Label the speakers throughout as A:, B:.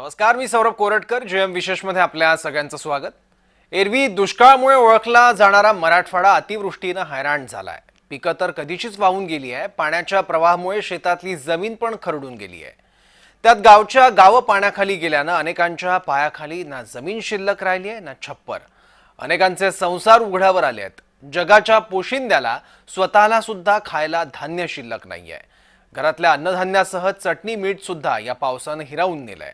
A: नमस्कार, मी सौरभ कोरटकर. जेएम विशेषमध्ये आपल्या सगळ्यांचं स्वागत. एरवी दुष्काळामुळे ओळखला जाणारा मराठवाडा अतिवृष्टीनं हैराण झालाय. पिकं तर कधीचीच वाहून गेली आहे. पाण्याच्या प्रवाहामुळे शेतातली जमीन पण खरडून गेली आहे. त्यात गावं पाण्याखाली गेल्यानं अनेकांच्या पायाखाली ना जमीन शिल्लक राहिली आहे ना छप्पर. अनेकांचे संसार उघड्यावर आले आहेत. जगाच्या पोशिंद्याला स्वतःला सुद्धा खायला धान्य शिल्लक नाहीये. घरातल्या अन्नधान्यासह चटणी मीठ सुद्धा या पावसानं हिरावून नेलंय.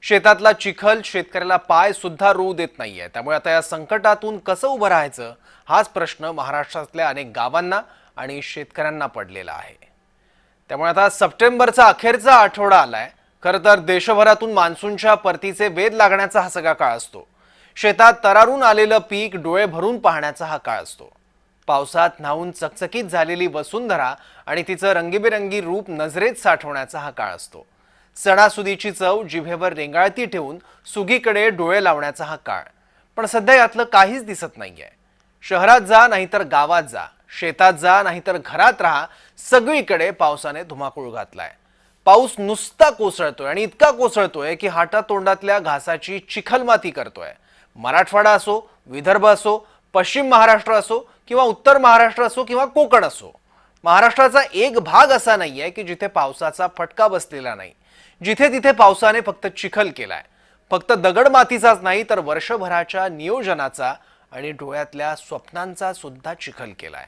A: शेतातला चिखल शेतकऱ्याला पाय सुद्धा रोवू देत नाहीये. त्यामुळे आता या संकटातून कसं उभं राहायचं हाच प्रश्न महाराष्ट्रातल्या अनेक गावांना आणि शेतकऱ्यांना पडलेला आहे. त्यामुळे आता सप्टेंबरचा अखेरचा आठवडा आलाय. खरं तर देशभरातून मान्सूनच्या परतीचे वेध लागण्याचा हा सगळा काळ असतो. शेतात तरारून आलेलं पीक डोळे भरून पाहण्याचा हा काळ असतो. पावसात न्हावून चकचकीत झालेली वसुंधरा आणि तिचं रंगीबेरंगी रूप नजरेत साठवण्याचा हा काळ असतो. सणासुदीची चव जिभेवर रेंगाळती ठेवून सुगीकडे डोळे लावण्याचा हा काळ. पण सध्या यातलं काहीच दिसत नाहीये. शहरात जा नाहीतर गावात जा, शेतात जा नाहीतर घरात राहा, सगळीकडे पावसाने धुमाकूळ घातलाय. पाऊस नुसता कोसळतोय आणि इतका कोसळतोय की हातातोंडातल्या घासाची चिखलमाती करतोय. मराठवाडा असो, विदर्भ असो, पश्चिम महाराष्ट्र असो किंवा उत्तर महाराष्ट्र असो किंवा कोकण असो, महाराष्ट्राचा एक भाग असा नाहीये की जिथे पावसाचा फटका बसलेला नाही. जिथे तिथे पावसाने फक्त चिखल केलाय. फक्त दगड मातीचाच नाही तर वर्षभराच्या नियोजनाचा आणि डोळ्यातल्या स्वप्नांचा सुद्धा चिखल केलाय.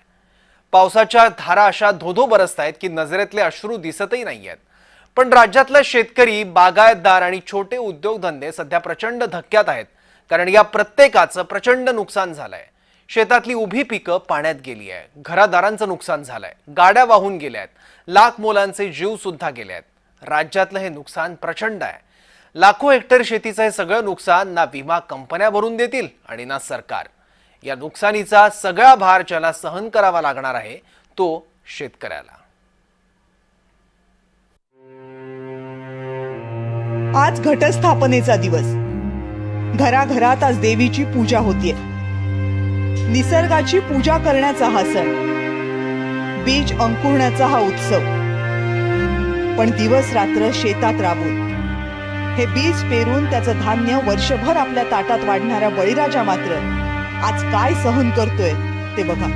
A: पावसाच्या धारा अशा धोधो बरसतायत की नजरेतले अश्रू दिसतही नाहीयेत. पण राज्यातला शेतकरी, बागायतदार आणि छोटे उद्योगधंदे सध्या प्रचंड धक्क्यात आहेत. कारण या प्रत्येकाचं प्रचंड नुकसान झालंय. शेतातली उभी पिकं पाण्यात गेली आहे. घरादारांचं नुकसान झालंय. गाड्या वाहून गेल्यात. लाख मोलांचे जीव सुद्धा गेलेत. राज्यातलं हे नुकसान प्रचंड आहे. लाखो हेक्टर शेतीचं हे सगळं नुकसान ना विमा कंपन्या भरून देतील आणि ना सरकार. या नुकसानीचा सगळा भार ज्याला सहन करावा लागणार आहे तो शेतकऱ्याला.
B: आज घटस्थापनेचा दिवस. घराघरात आज देवीची पूजा होतीये. निसर्गाची पूजा करण्याचा हा सण, बीज अंकुरण्याचा हा उत्सव. पण दिवस रात्र शेतात राबून हे बीज पेरून त्याचं धान्य वर्षभर आपल्या ताटात वाढणारा बळीराजा मात्र आज काय सहन करतोय ते बघा.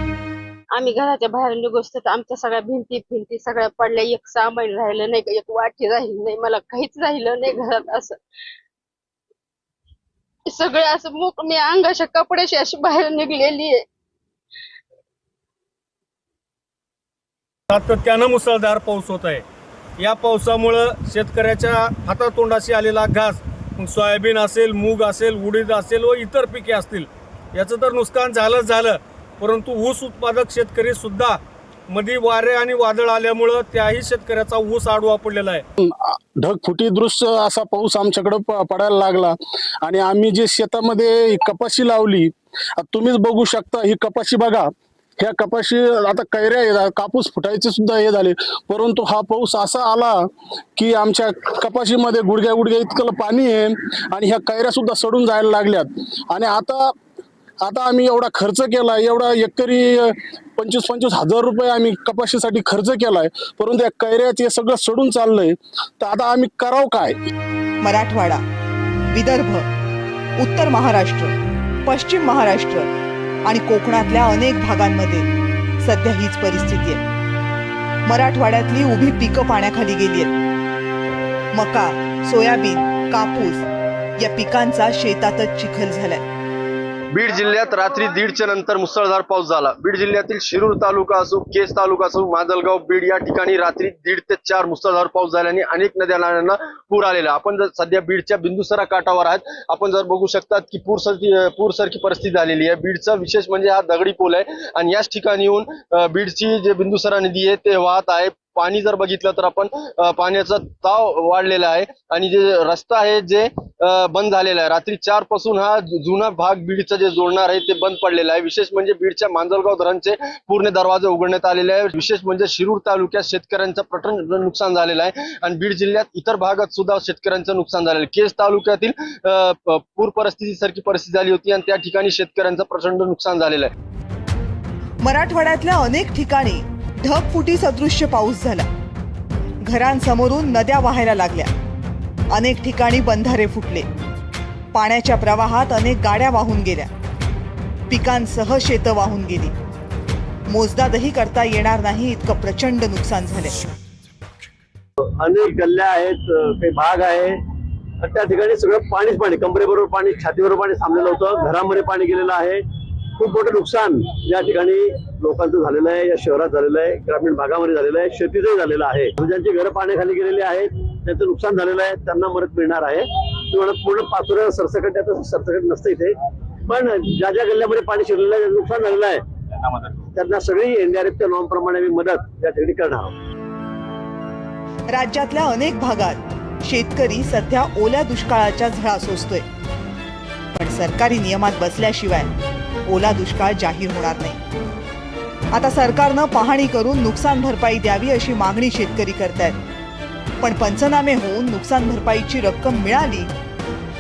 C: आम्ही घराच्या बाहेर निघोस्तो तर आमच्या सगळ्या भिंती सगळ्या पडल्या. एक सामान राहिलं नाही, एक वाटी राहिली नाही, मला काहीच राहिलं नाही घरात. असं सगळे असं मी अंगाच्या कपड्याशी अशी बाहेर निघलेली आहे.
D: सातत्यानं मुसळधार पाऊस होत आहे. या पावसामुळं शेतकऱ्याच्या हातातोंडाशी आलेला घास, मग सोयाबीन असेल, मूग असेल, उडीद असेल व इतर पिके असतील, याचं तर नुकसान झालं. परंतु ऊस उत्पादक शेतकरी सुद्धा मध्ये वारे आणि वादळ आल्यामुळं त्याही शेतकऱ्याचा ऊस आडवा पडलेला आहे.
E: ढगफुटी दृश्य असा पाऊस आमच्याकडे पडायला लागला आणि आम्ही जे शेतामध्ये कपाशी लावली, तुम्हीच बघू शकता. ही कपाशी बघा, ह्या कपाशी आता कैऱ्या कापूस फुटायचे सुद्धा हे झाले. परंतु हा पाऊस असा आला की आमच्या कपाशीमध्ये गुडघ्या इतकं पाणी आहे आणि ह्या कैऱ्या सुद्धा सडून जायला लागल्यात. आणि आता आम्ही एवढा खर्च केला, एवढा एकरी 25-25 हजार रुपये आम्ही कपाशीसाठी खर्च केलाय, परंतु या कैऱ्याचे सगळं सडून चाललंय. तर आता आम्ही करावं काय?
B: मराठवाडा, विदर्भ, उत्तर महाराष्ट्र, पश्चिम महाराष्ट्र आणि कोकणातल्या अनेक भागांमध्ये सध्या हीच परिस्थिती आहे. मराठवाड्यातली उभी पिकं पाण्याखाली गेली आहेत. मका, सोयाबीन, कापूस या पिकांचा शेतातच चिखल झालाय.
F: बीड जिल्ह्यात रात्री 1:30च्या नंतर मुसळधार पाऊस झाला. बीड जिल्ह्यातील शिरूर तालुका असो, केज तालुका असो, माजलगाव, बीड या ठिकाणी रात्री 1:30 ते 4 मुसळधार पाऊस झाल्याने अनेक नद्या नाल्यांना पूर आलेला. आपण जर सध्या बीडच्या बिंदुसरा काठावर आहात. आपण जर बघू शकतात की पूरसारखी परिस्थिती झालेली आहे. बीडचा विशेष म्हणजे हा दगडी पूल आहे आणि याच ठिकाणी येऊन बीडची जे बिंदुसरा नदी आहे ते वाहत आहे. पाणी जर बघितलं तर आपण पाण्याचा ताव वाढलेला आहे आणि जे रस्ता आहे जे बंद झालेला आहे. रात्री 4 पासून हा जुना भाग बीडचा जे जोडणार आहे ते बंद पडलेला आहे. विशेष म्हणजे बीडच्या मांजलगाव धरणचे पूर्ण दरवाजे उघडण्यात आलेले आहे. विशेष म्हणजे शिरूर तालुक्यात शेतकऱ्यांचं प्रचंड नुकसान झालेलं आहे आणि बीड जिल्ह्यात इतर भागात सुद्धा शेतकऱ्यांचं नुकसान झालेलं आहे. केज तालुक्यातील पूर परिस्थितीसारखी परिस्थिती झाली होती आणि त्या ठिकाणी शेतकऱ्यांचं प्रचंड नुकसान झालेलं आहे.
B: मराठवाड्यातल्या अनेक ठिकाणी ढगफुटी सदृश्य पाऊस झाला. घरांसमोरून नद्या वाहायला लागल्या. अनेक ठिकाणी बंधारे फुटले, पाण्याच्या प्रवाहात अनेक गाड्या वाहून गेल्या, पिकांसह शेतं वाहून गेली. मोजदादही करता येणार नाही इतकं प्रचंड नुकसान झाले.
G: अनेक गल्ल्या आहेत, काही भाग आहे, त्या ठिकाणी सगळं पाणीच पाणी, कमरेबरोबर पाणी, छातीबरोबर पाणी थांबलेलं होतं. घरामध्ये पाणी गेलेलं आहे. खूप मोठं नुकसान या ठिकाणी लोकांचं झालेलं आहे, या शहरात झालेलं आहे, ग्रामीण भागामध्ये झालेलं आहे, शेतीचंही झालेलं आहे. ज्यांची घरं पाण्याखाली गेलेली आहेत त्यांचं नुकसान झालेलं आहे, त्यांना मदत मिळणार आहे. तुम्हाला पूर्ण पाचोऱ्या सरसकट, त्याचं सरसकट नसतं इथे, पण ज्या ज्या गल्ल्यामध्ये पाणी शिरलेलं आहे, नुकसान झालेलं आहे, त्यांना सगळी एनडीआरएफच्या नॉर्मप्रमाणे मी मदत या ठिकाणी करणार आहोत.
B: राज्यातल्या अनेक भागात शेतकरी सध्या ओल्या दुष्काळाच्या झळा सोसतोय, पण सरकारी नियमात बसल्याशिवाय ओला दुष्काळ जाहीर होणार नाही. आता सरकारनं पाहणी करून नुकसान भरपाई द्यावी अशी मागणी शेतकरी करतायत. पण पंचनामे होऊन नुकसान भरपाईची रक्कम मिळाली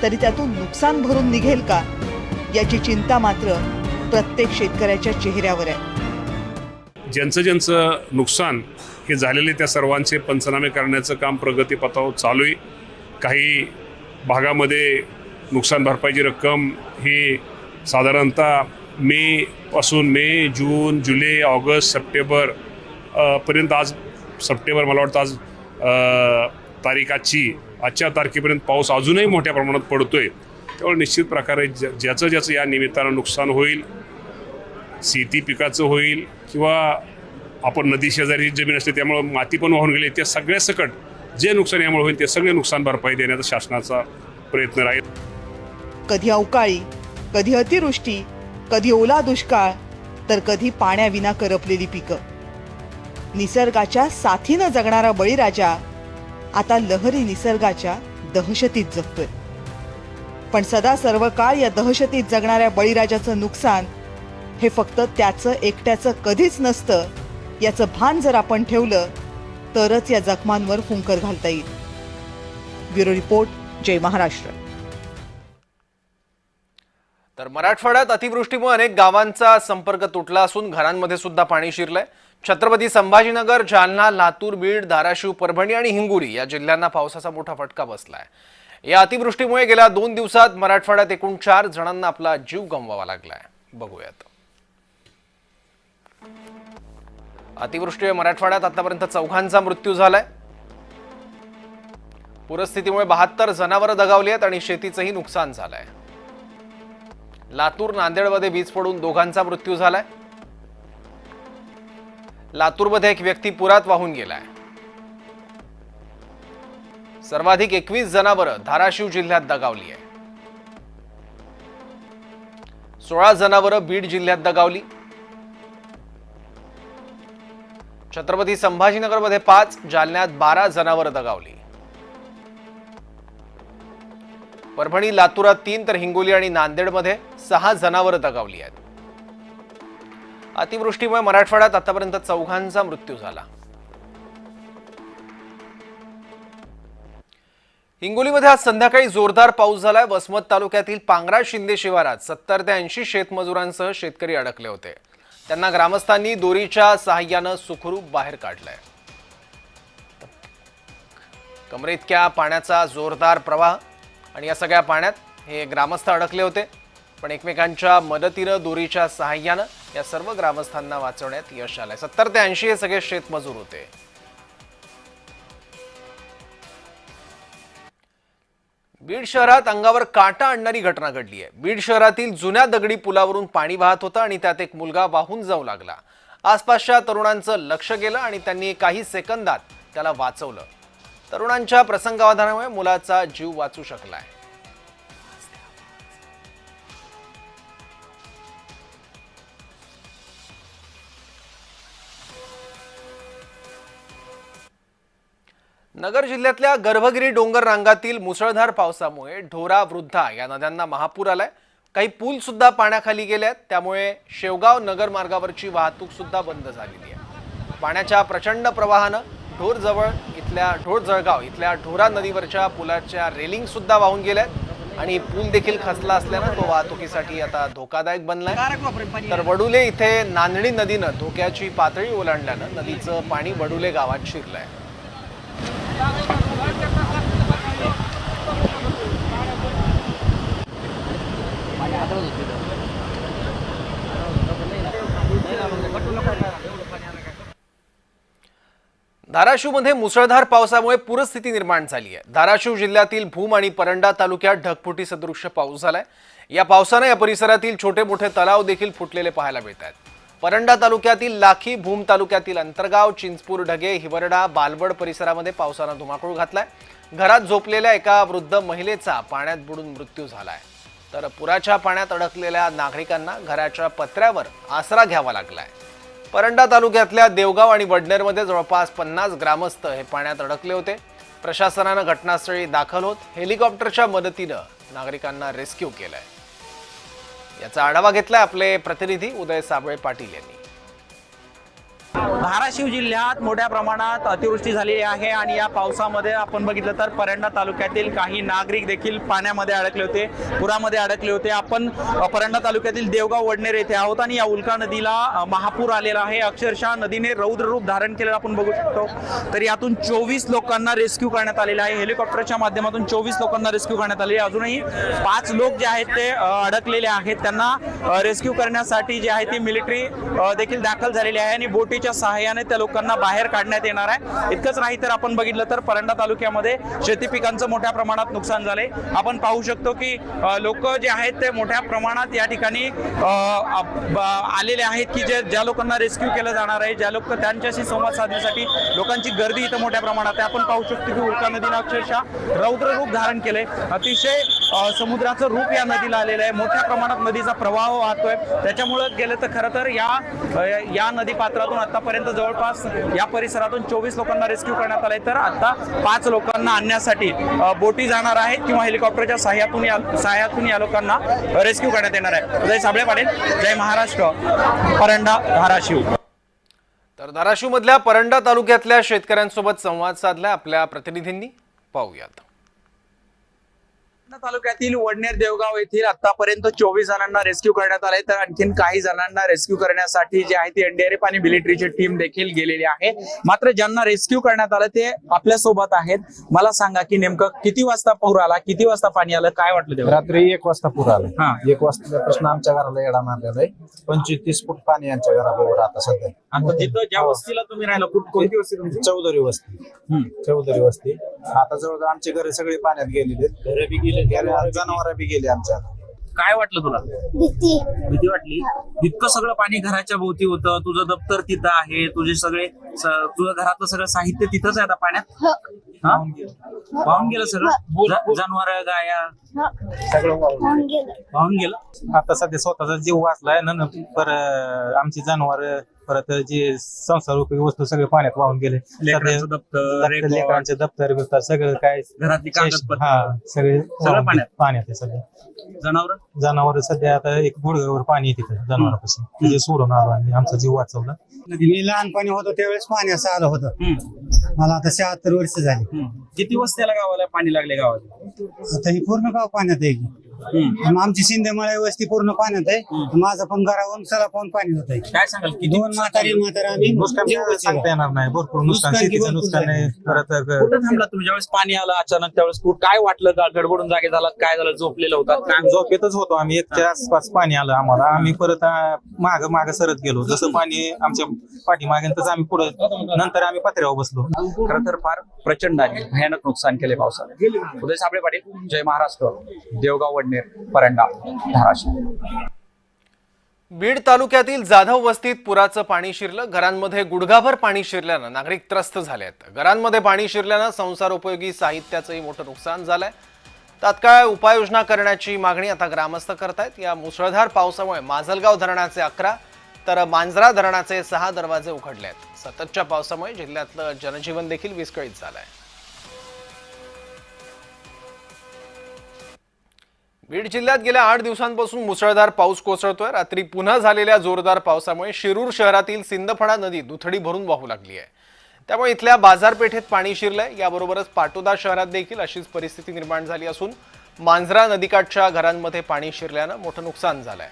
B: तरी त्यातून नुकसान भरून निघेल का याची चिंता मात्र प्रत्येक शेतकऱ्याच्या चेहऱ्यावर आहे.
H: ज्यांचं नुकसान हे झालेले त्या सर्वांचे पंचनामे करण्याचं काम प्रगतीपथावर चालू आहे. काही भागामध्ये नुकसान भरपाईची रक्कम ही साधारणतः मे, जून, जुलै, ऑगस्ट, सप्टेंबर पर्यंत, आज सप्टेंबर मला वाटतं आज तारीख आजच्या तारखेपर्यंत पाऊस अजूनही मोठ्या प्रमाणात पडतोय. त्यामुळे निश्चित प्रकारे ज्याचं या निमित्तानं नुकसान होईल, शेती पिकाचं होईल किंवा आपण नदी शेजारी जमीन असते त्यामुळं माती पण वाहून गेली, त्या सगळ्या सकट जे नुकसान यामुळे होईल ते सगळे नुकसान भरपाई देण्याचा शासनाचा प्रयत्न राहील.
B: कधी अवकाळी, कधी अतिवृष्टी, कधी ओला दुष्काळ, तर कधी पाण्याविना करपलेली पिकं. निसर्गाच्या साथीनं जगणारा बळीराजा आता लहरी निसर्गाच्या दहशतीत जगतोय. पण सदा सर्व काळ या दहशतीत जगणाऱ्या बळीराजाचं नुकसान हे फक्त त्याचं एकट्याचं कधीच नसतं, याचं भान जर आपण ठेवलं तरच या जखमांवर फुंकर घालता येईल. ब्युरो रिपोर्ट, जय महाराष्ट्र.
A: तर मराठवाड्यात अतिवृष्टीमुळे अनेक गावांचा संपर्क तुटला असून घरांमध्ये सुद्धा पाणी शिरलंय. छत्रपती संभाजीनगर, जालना, लातूर, बीड, धाराशिव, परभणी आणि हिंगोली या जिल्ह्यांना पावसाचा मोठा फटका बसलाय. या अतिवृष्टीमुळे गेल्या 2 दिवसात मराठवाड्यात एकूण 4 जणांना आपला जीव गमवावा लागलाय. बघूयात. अतिवृष्टीमुळे मराठवाड्यात आतापर्यंत 4 मृत्यू झालाय. पूरस्थितीमुळे 72 जनावरं दगावली आहेत आणि शेतीचंही नुकसान झालंय. लातूर, नांदेडमध्ये वीज पडून 2 मृत्यू झालाय. लातूरमध्ये एक व्यक्ती पुरात वाहून गेलाय. सर्वाधिक 21 जनावरं धाराशिव जिल्ह्यात दगावली आहे. 16 जनावरं बीड जिल्ह्यात दगावली. छत्रपती संभाजीनगरमध्ये 5, जालन्यात 12 जनावरं दगावली. परभणी, लातूरात 3 तर हिंगोली आणि नांदेडमध्ये 6 जनावरं दगावली आहेत. अतिवृष्टीमुळे मराठवाड्यात आतापर्यंत 4 मृत्यू झाला. हिंगोलीमध्ये आज संध्याकाळी जोरदार पाऊस झालाय. वसमत तालुक्यातील पांगरा शिंदे शिवारात 70 ते 80 शेतमजुरांसह शेतकरी अडकले होते. त्यांना ग्रामस्थांनी दोरीच्या सहाय्यानं सुखरूप बाहेर काढलंय. कमरेइतक्या पाण्याचा जोरदार प्रवाह आणि या सगळ्या पाण्यात हे ग्रामस्थ अडकले होते. पण एकमेकांच्या मदतीनं, दोरीच्या सहाय्यानं या सर्व ग्रामस्थांना वाचवण्यात यश आलंय. 70 ते 80 हे सगळे शेतमजूर होते. बीड शहरात अंगावर काटा आणणारी घटना घडली आहे. बीड शहरातील जुन्या दगडी पुलावरून पाणी वाहत होतं आणि त्यात एक मुलगा वाहून जाऊ लागला. आसपासच्या तरुणांचं लक्ष गेलं आणि त्यांनी काही सेकंदात त्याला वाचवलं. तरुणांच्या प्रसंगावधानामुळे मुलाचा जीव वाचू शकलाय. नगर जिल्ह्यातल्या गर्भगिरी डोंगर रांगातील मुसळधार पावसामुळे ढोरा, वृद्धा या नद्यांना महापूर आलाय. काही पूल सुद्धा पाण्याखाली गेले आहेत. त्यामुळे शेवगाव नगर मार्गावरची वाहतूक सुद्धा बंद झालेली आहे. पाण्याच्या प्रचंड प्रवाहानं ढोर जळगाव इथल्या ढोरा नदीवरच्या पुलाच्या रेलिंग सुद्धा वाहून गेल्यात आणि पूल देखील खचला असल्यानं तो वाहतुकीसाठी आता धोकादायक बनलाय. तर वडुले इथे नांदणी नदीनं धोक्याची पातळी ओलांडल्यानं नदीचं पाणी वडुले गावात शिरलंय. धाराशिवमध्ये मुसळधार पावसामुळे पूरस्थिती निर्माण झाली आहे। धाराशिव जिल्ह्यातील भूम आणि परंडा तालुक्यात ढगफुटी सदृश्य पाऊस झालाय। या पावसाने या परिसरातील छोटे मोठे तलाव देखील फुटलेले पाहायला मिळतात। परंडा तालुक्यातील लाखी, भूम तालुक्यातील अंतरगाव, चिंचपूर, ढगे, हिवरडा, बालवड परिसरामध्ये पावसाने धुमाकूळ घातलाय। घरात झोपलेल्या एका वृद्ध महिलेचा पाण्यात बुडून मृत्यू झालाय, तर पुराच्या पाण्यात अडकलेल्या नागरिकांना घराच्या पत्र्यावर आसरा घ्यावा लागलाय। परंडा तालुक्यातल्या देवगाव आणि वडनेरमध्ये जवळपास 50 ग्रामस्थ हे पाण्यात अडकले होते। प्रशासनाने घटनास्थळी दाखल होत हेलिकॉप्टरच्या मदतीने नागरिकांना रेस्क्यू केलंय। याचा आढावा घेतलाय आपले प्रतिनिधी उदय साबळे पाटील यांनी।
I: धाराशिव जिल्ह्यात मोठ्या प्रमाणात अतिवृष्टी झालेली आहे आणि या पावसामध्ये आपण बघितलं तर परंडा तालुक्यातील काही नागरिक देखील पाण्यामध्ये अडकले होते, पुरामध्ये अडकले होते। आपण परंडा तालुक्यातील देवगाव वडनेर येथे आहोत आणि या उल्का नदीला महापूर आलेला आहे। अक्षरशः नदीने रौद्र रूप धारण केलेलं आपण बघू शकतो। तर यातून 24 लोकांना रेस्क्यू करण्यात आलेलं आहे। हेलिकॉप्टरच्या माध्यमातून 24 लोकांना रेस्क्यू करण्यात आले। अजूनही 5 लोक जे आहेत ते अडकलेले आहेत, त्यांना रेस्क्यू करण्यासाठी जे आहे ती मिलिटरी देखील दाखल झालेली आहे आणि बोटीच्या सहाय्याने त्या लोकांना बाहेर काढण्यात येणार आहे। इतकंच नाही तर आपण बघितलं तर परंडा तालुक्यामध्ये शेती पिकांचं मोठ्या प्रमाणात नुकसान झालंय। आपण पाहू शकतो की लोक जे आहेत ते मोठ्या प्रमाणात या ठिकाणी आलेले आहेत की ज्या लोकांना रेस्क्यू केलं जाणार आहे, ज्या लोक त्यांच्याशी संवाद साधण्यासाठी लोकांची गर्दी इथं मोठ्या प्रमाणात आहे। आपण पाहू शकतो की उल्का नदीनं अक्षरशः रौद्र रूप धारण केलंय। अतिशय समुद्राचं रूप या नदीला आलेलं आहे। मोठ्या प्रमाणात नदीचा प्रवाह वाहतोय। त्याच्यामुळे गेलं तर खरं तर या नदी पात्रातून आतापर्यंत जवळपास या परिसरातून 24 लोकांना रेस्क्यू करण्यात आले, तर आता 5 लोकांना आणण्यासाठी बोटी जाणार आहेत किंवा हेलिकॉप्टरच्या सहाय्यातून या लोकांना रेस्क्यू करण्यात येणार आहे। उदय साबळे पाटील, जय महाराष्ट्र, परंडा, धाराशिव।
A: तर धाराशिव मधल्या परंडा तालुक्यातल्या शेतकऱ्यांसोबत संवाद साधला आपल्या प्रतिनिधींनी, पाहूयात।
I: तालुक्यातील वडनेर देवगाव येथील आतापर्यंत 24 जणांना रेस्क्यू करण्यात आले, तर आणखीन काही जणांना रेस्क्यू करण्यासाठी जे आहे ती एनडीआरएफ आणि मिलिटरीची टीम देखील गेलेली आहे। मात्र ज्यांना रेस्क्यू करण्यात आलं ते आपल्या सोबत आहेत। मला सांगा की नेमकं किती वाजता पूर आला, किती वाजता पाणी आलं, काय वाटलं तेव्हा?
J: रात्री 1 वाजता पूर आला। 1 वाजतापासून आमच्या घराला येडा मारलेला आहे। 25-30 फूट पाणी आमच्या घराजवळ आता सध्या।
I: आता तिथं ज्या वस्तीला तुम्ही राहिला, कोणती वस्ती तुमची?
J: चौधरी वस्ती। चौधरी वस्ती आता जवळ आमचे घर सगळे पाण्यात गेलेले, घर बी गेले, जनावर बी गेले आमच्या।
I: काय वाटलं तुला? भीती वाटली? इतकं सगळं पाणी घराच्या भोवती होतं, तुझं दप्तर तिथं आहे, तुझे सगळे तुझं घरातलं सगळं साहित्य तिथंच आहे आता पाण्यात? वाहून गेलं सगळं? जनावर, गाया
J: सगळं
I: वाहून गेलं?
J: आता सध्या स्वतःचा जीव वाचलाय ना, पर आमची जनावर परत जे संसार उपयोगी वस्तू सगळे पाण्यात वाहून गेले।
I: लेकरांचं दप्तर,
J: लेकरांचे दप्तर बिप्तर सगळं काय
I: घरातली कागदपत्र
J: सगळे
I: सगळं पाण्यात
J: आहे सगळं।
I: जनावर
J: सध्या आता एक गुडघ्यावर पाणी येते जनावरापासून, तिथे सोडून आलो आणि आमचा जीव वाचवला।
K: मी लहानपणी होतो त्यावेळेस पाण्याचं आलं होतं। मला आता 76 वर्ष झाली।
I: किती वस्त्याला गावाला पाणी लागले? गावाला
K: आता ही पूर्ण गाव पाण्यात आहे। आमची शिंदेमळा वस्ती पूर्ण पाण्यात आहे। माझं पण घरावरून सला पाहून पाणी होत आहे।
I: काय सांगाल?
K: 2 म्हातारा आम्ही
J: सांगता येणार नाही, भरपूर नुकसान, शेतीचं नुकसान आहे। परत
I: कुठं थांबला तुम्ही ज्यावेळेस पाणी आलं अचानक? त्यावेळेस काय वाटलं? गडबडून जागे झाला? काय झालं? झोपलेलं होतं?
J: झोपेतच होतो आम्ही। 1च्या आसपास पाणी आलं आम्हाला। आम्ही परत माग सरत गेलो। जसं पाणी आमच्या पाठीमागे तसं आम्ही पुढे, नंतर आम्ही पत्र्यावर बसलो।
I: खरं तर फार प्रचंड आहे, भयानक नुकसान केले पावसाने। उदय साबळे पाटील, जय महाराष्ट्र, देवगाव वडनेर, परंडा, धाराशिव।
A: बीड तालुक्यातील जाधव वस्तीत पुराचं पाणी शिरलं। घरांमध्ये गुडघाभर पाणी शिरल्यानं नागरिक त्रस्त झाले आहेत। घरांमध्ये पाणी शिरल्यानं संसारोपयोगी साहित्याचंही मोठं नुकसान झालंय। तात्काळ उपाययोजना करण्याची मागणी आता ग्रामस्थ करतायत। या मुसळधार पावसामुळे माजलगाव धरणाचे 11 तर मांजरा धरणाचे 6 दरवाजे उघडले आहेत। सततच्या पावसामुळे जिल्ह्यातलं जनजीवन देखील विस्कळीत झालंय। बीड जिल्ह्यात गेल्या 8 दिवसांपासून मुसळधार पाऊस कोसळतोय। रात्री पुन्हा झालेल्या जोरदार पावसामुळे शिरूर शहरातील सिंदफणा नदी दुथडी भरून वाहू लागली आहे। त्यामुळे इथल्या बाजारपेठेत पाणी शिरलंय। याबरोबरच पाटोदा शहरात देखील अशीच परिस्थिती निर्माण झाली असून मांजरा नदीकाठच्या घरांमध्ये पाणी शिरल्यानं मोठं नुकसान झालंय।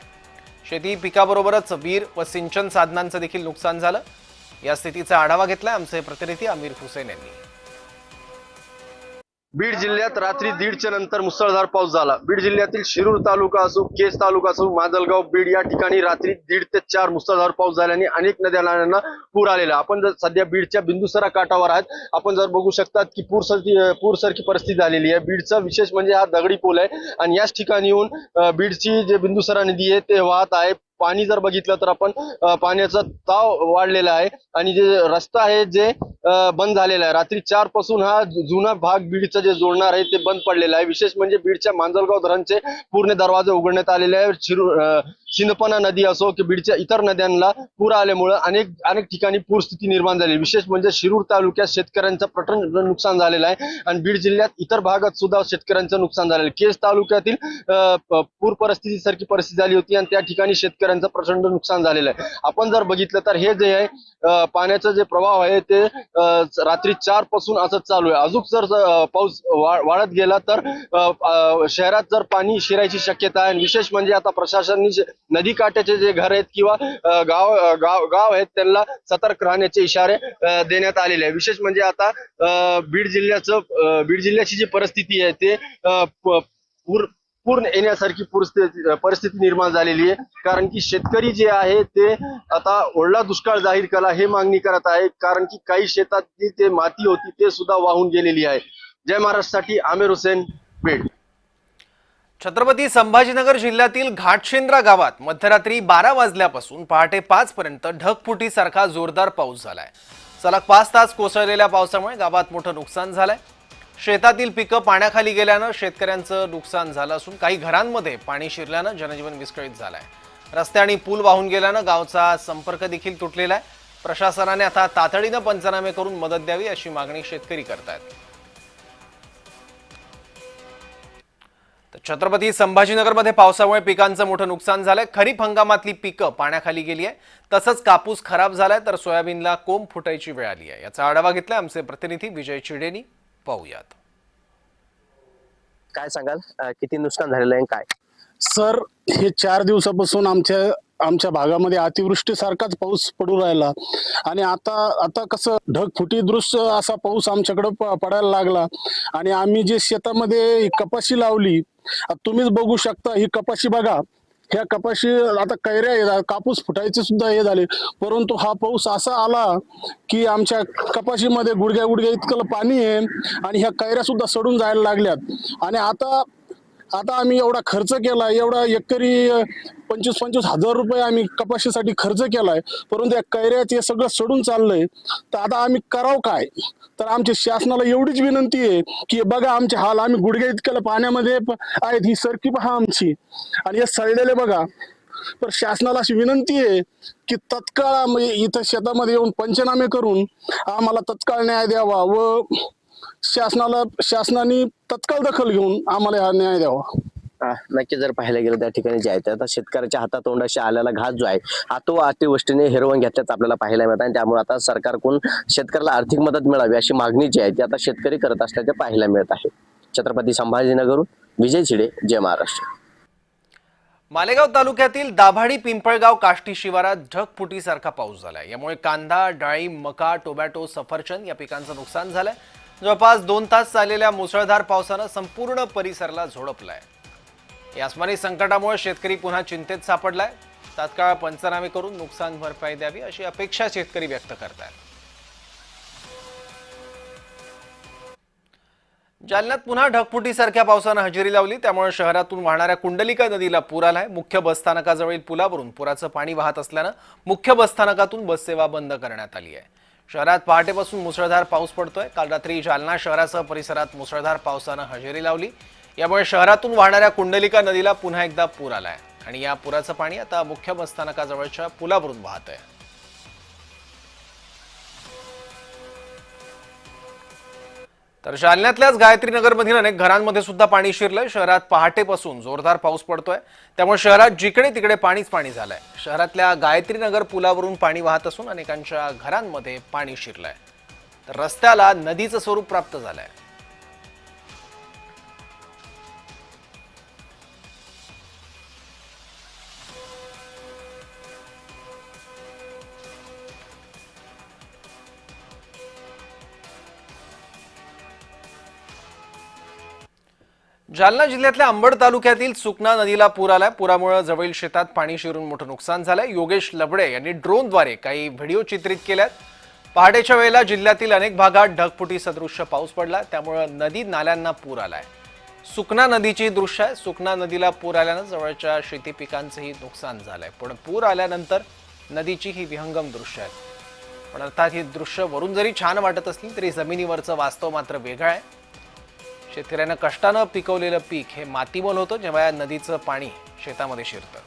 A: शेती पिकाबरोबरच वीर व सिंचन साधनांचं देखील नुकसान झालं। या स्थितीचा आढावा घेतलाय आमचे प्रतिनिधी आमिर हुसेन यांनी।
F: बीड जिल्ह्यात रात्री 1:30च्या नंतर मुसळधार पाऊस झाला. बीड जिल्ह्यातील शिरूर तालुका असो, केज तालुका असो, माजलगाव, बीड या ठिकाणी रात्री 1:30 ते 4 मुसळधार पाऊस झाल्याने अनेक नद्या नाल्यांना पूर आलेला. आपण जर सध्या बीडच्या बिंदुसरा काठावर आहात. आपण जर बघू शकतात की पूरसारखी परिस्थिती झालेली आहे. बीडचा विशेष म्हणजे हा दगडी पूल आहे आणि याच ठिकाणी येऊन बीडची जे बिंदुसरा नदी आहे ते वाहत आहे. पाणी जर बघितलं तर आपण पाण्याचा ताव वाढलेला आहे आणि जे रस्ता आहे जे बंद झालेला आहे. रात्री 4 पासून हा जुना भाग बीडचा जे जोडणार आहे ते बंद पडलेला आहे. विशेष म्हणजे बीडच्या मांजलगाव धरणचे पूर्ण दरवाजे उघडण्यात आलेले आहे. सिंदपना नदी असो की बीडच्या इतर नद्यांना पूर आल्यामुळे अनेक ठिकाणी पूरस्थिती निर्माण झाली. विशेष म्हणजे शिरूर तालुक्यात शेतकऱ्यांचं प्रचंड नुकसान झालेलं आहे आणि बीड जिल्ह्यात इतर भागात सुद्धा शेतकऱ्यांचं नुकसान झालेलं आहे. केज तालुक्यातील पूर परिस्थितीसारखी परिस्थिती झाली होती आणि त्या ठिकाणी शेतकऱ्यांचं प्रचंड नुकसान झालेलं आहे. आपण जर बघितलं तर हे जे आहे पाण्याचा जे प्रवाह आहे ते रात्री 4 पासून असंच चालू आहे. अजून जर पाऊस वाढत गेला तर शहरात जर पाणी शिरायची शक्यता आहे. विशेष म्हणजे आता प्रशासनाने नदी काठाचे जे घर आहेत किंवा गाव आहेत त्यांना सतर्क राहण्याचे इशारे देण्यात आलेले आहे. विशेष म्हणजे आता बीड जिल्ह्याची जी परिस्थिती आहे ते पूर्ण येण्यासारखी परिस्थिती निर्माण झालेली आहे. कारण की शेतकरी जे आहे ते आता ओढला दुष्काळ जाहीर करा हे मागणी करत आहे. कारण की काही शेतातली ते माती होती ते सुद्धा वाहून गेलेली आहे. जय महाराष्ट्रासाठी आमिर हुसेन, बीड.
A: छत्रपती संभाजीनगर जिल्ह्यातील घाटशेंद्रा गावात मध्यरात्री 12 वाजल्यापासून पहाटे 5 पर्यंत ढगफुटीसारखा जोरदार पाऊस झालाय. सलग 5 तास कोसळलेल्या पावसामुळे गावात मोठं नुकसान झालंय. शेतातील पिकं पाण्याखाली गेल्यानं शेतकऱ्यांचं नुकसान झालं असून काही घरांमध्ये पाणी शिरल्यानं जनजीवन विस्कळीत झालंय. रस्ते आणि पूल वाहून गेल्यानं गावचा संपर्क देखील तुटलेला आहे. प्रशासनाने आता तातडीनं पंचनामे करून मदत द्यावी अशी मागणी शेतकरी करतायत. छत्रपती संभाजीनगरमध्ये पावसामुळे पिकांचं मोठं नुकसान झालंय. खरीप हंगामातली पिकं पाण्याखाली गेली आहे. तसंच कापूस खराब झालाय तर सोयाबीनला कोंब फुटायची वेळ आली आहे. याचा आढावा घेतलाय आमचे प्रतिनिधी विजय चिडेनी. पाहूयात.
L: काय सांगाल, किती नुकसान झालेलं आहे काय?
E: सर, हे 4 दिवसापासून आमच्या भागामध्ये अतिवृष्टीसारखाच पाऊस पडू राहिला आणि आता कसं ढगफुटी दृश्य असा पाऊस आमच्याकडे पडायला लागला आणि आम्ही जे शेतामध्ये कपाशी लावली, तुम्हीच बघू शकता ही कपाशी बघा. ह्या कपाशी आता कैऱ्या कापूस फुटायचे सुद्धा हे झाले. परंतु हा पाऊस असा आला की आमच्या कपाशीमध्ये गुडघ्या इतकं पाणी आहे आणि ह्या कैऱ्या सुद्धा सडून जायला लागल्यात. आणि आता आम्ही एवढा खर्च केला, एवढा एकरी 25-25 हजार रुपये आम्ही कपाशीसाठी खर्च केलाय, परंतु या कैऱ्यात हे सगळं सडून चाललंय. तर आता आम्ही करावं काय? तर आमच्या शासनाला एवढीच विनंती आहे की बघा आमचे हाल, आम्ही गुडघ्या इतक्याला पाण्यामध्ये आहेत. ही सरकी पहा आमची आणि हे सळलेले बघा. तर शासनाला अशी विनंती आहे की तत्काळ म्हणजे इथं शेतामध्ये येऊन पंचनामे करून आम्हाला तत्काळ न्याय द्यावा व शासनाने तत्काळ दखल घेऊन आम्हाला हा न्याय द्यावा.
L: नक्की जर पाहायला गेलं त्या ठिकाणी जे आहे आता शेतकऱ्याच्या हातातोंडाशी आलेला घास जो आहे हा तो अतिवृष्टीने हिरवून घेतल्याचं आपल्याला पाहायला मिळत आहे. त्यामुळे आता सरकारकडून शेतकऱ्याला आर्थिक मदत मिळावी अशी मागणी जी आहे ती आता शेतकरी करत असल्याचे पाहायला मिळत आहे. छत्रपती संभाजीनगरहून विजय छिडे, जय महाराष्ट्र.
A: मालेगाव तालुक्यातील दाभाडी पिंपळगाव काष्टी शिवारात ढगफुटीसारखा पाऊस झालाय. यामुळे कांदा, डाळिंब, मका, टोमॅटो, सफरचंद या पिकांचं नुकसान झालंय. जवळपास 2 तास चाललेल्या मुसळधार पावसानं संपूर्ण परिसराला झोडपलाय. या अस्मानी संकटामुळे शेतकरी पुन्हा चिंतेत सापडलाय. तात्काळ पंचनामे करून नुकसान भरपाई द्यावी अशी अपेक्षा शेतकरी व्यक्त करतायत. जालन्यात पुन्हा ढगफुटीसारख्या पावसानं हजेरी लावली. त्यामुळे शहरातून वाहणाऱ्या कुंडलिका नदीला पूर आलाय. मुख्य बसस्थानकाजवळील पुलावरून पुराचं पाणी वाहत असल्यानं मुख्य बसस्थानकातून बससेवा बंद करण्यात आली आहे. शहरात पहाटेपासून मुसळधार पाऊस पडतोय. काल रात्री जालना शहरासह परिसरात मुसळधार पावसानं हजेरी लावली. यामुळे शहरातून वाहणाऱ्या कुंडलिका नदीला पुन्हा एकदा पूर आलाय आणि या पुराचं पाणी आता मुख्य बसस्थानकाजवळच्या पुलावरून वाहतंय. तर जालन्यातल्याच गायत्रीनगरमधील अनेक घरांमध्ये सुद्धा पाणी शिरलंय. शहरात पहाटेपासून जोरदार पाऊस पडतोय. त्यामुळे शहरात जिकडे तिकडे पाणीच पाणी झालंय. शहरातल्या गायत्रीनगर पुलावरून पाणी वाहत असून अनेकांच्या घरांमध्ये पाणी शिरलंय. तर रस्त्याला नदीचं स्वरूप प्राप्त झालंय. जालना जिल्ह्यातल्या अंबड तालुक्यातील सुकना नदीला पूर आलाय. पुरामुळे जवळील शेतात पाणी शिरून मोठं नुकसान झालंय. योगेश लबडे यांनी ड्रोनद्वारे काही व्हिडिओ चित्रित केल्यात. पहाटेच्या वेळेला जिल्ह्यातील अनेक भागात ढगफुटी सदृश्य पाऊस पडला, त्यामुळे नदी नाल्यांना पूर आलाय. सुकना नदीची दृश्य आहे. सुकना नदीला पूर आल्यानं जवळच्या शेती पिकांचंही नुकसान झालंय. पण पूर आल्यानंतर नदीची ही विहंगम दृश्य आहेत. पण अर्थात ही दृश्य वरून जरी छान वाटत असली तरी जमिनीवरचं वास्तव मात्र वेगळं आहे. शेतकऱ्यानं कष्टानं पिकवलेलं पीक हे मातीमोल होतं जेव्हा या नदीचं पाणी शेतामध्ये शिरतं.